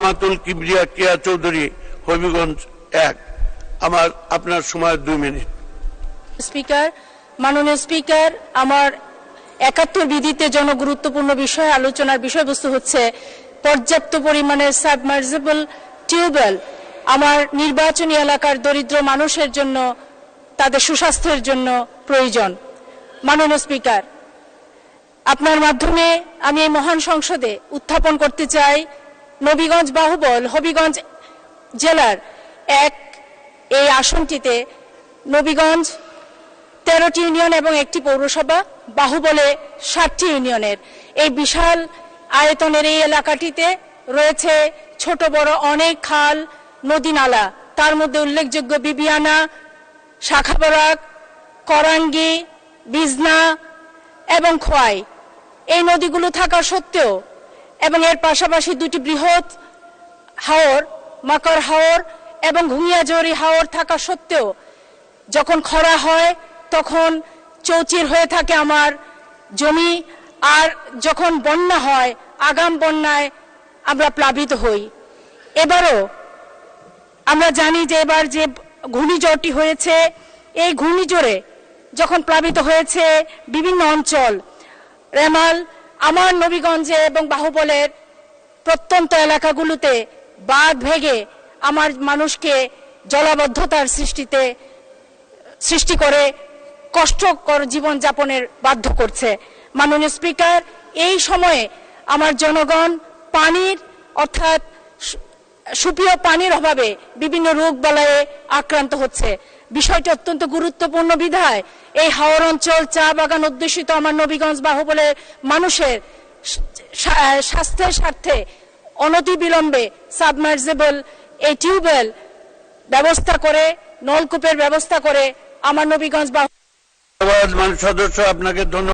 জামাতুল কিবরিয়া কেয়া চৌধুরী, হবিগঞ্জ 1। আপনার সময় 2 minute. Speaker, মাননীয় স্পিকার, আমার 71 বিধিতে জনগুরুত্বপূর্ণ বিষয় আলোচনার বিষয়বস্তু হচ্ছে পর্যাপ্ত পরিমাণের সাবমার্সিবল টিউবওয়েল আমার নির্বাচনী এলাকার দরিদ্র মানুষের জন্য, তাদের সুস্বাস্থ্যের জন্য প্রয়োজন। মাননীয় স্পিকার, আপনার মাধ্যমে আমি এই মহান সংসদে উত্থাপন করতে চাই নবীগঞ্জ বাহুবল হবিগঞ্জ জেলার এই আসনটিতে নবীগঞ্জ 13টি ইউনিয়ন এবং একটি পৌরসভা, বাহুবলে 60টি ইউনিয়নের এই বিশাল আয়তনের এই এলাকাটিতে রয়েছে ছোট বড় অনেক খাল, নদী, নালা। তার মধ্যে উল্লেখযোগ্য বিবিয়ানা, শাখাবরাক, করাঙ্গি, বিজনা এবং খোয়াই। এই নদীগুলো থাকা সত্ত্বেও এবং এর পাশাপাশি 2টি বৃহৎ হাওর, মাকার হাওর এবং ঘুমিয়াজরি হাওর থাকা সত্ত্বেও যখন খরা হয় তখন চৌচির হয়ে থাকে আমার জমি, আর যখন বন্যা হয়, আগাম বন্যায় আমরা প্লাবিত হই। এবারও আমরা জানি যে এবার যে ঘূর্ণিঝড়টি হয়েছে, এই ঘূর্ণিঝড়ে যখন প্লাবিত হয়েছে বিভিন্ন অঞ্চল, রেমাল, আমার নবীগঞ্জে এবং বাহুবলের প্রত্যন্ত এলাকাগুলোতে বাঁধ ভেঙে আমার মানুষকে জলাবদ্ধতার সৃষ্টি করে কষ্টকর জীবনযাপনের বাধ্য করছে। মাননীয় স্পিকার, এই সময়ে আমার জনগণ পানির অর্থাৎ সুপেয় পানির অভাবে বিভিন্ন রোগ বালায়ে আক্রান্ত হচ্ছে। বিষয়টি অত্যন্ত গুরুত্বপূর্ণ বিধায় এই হাওর অঞ্চল, চা বাগান অধ্যুষিত আমার নবীগঞ্জ বাহুবলের মানুষের স্বাস্থ্যের স্বার্থে অনতিবিলম্বে সাবমার্সিবল এই টিউবওয়েল ব্যবস্থা করে, নলকূপের ব্যবস্থা করে আমার নবীগঞ্জ সদস্য আপনাকে ধন্যবাদ।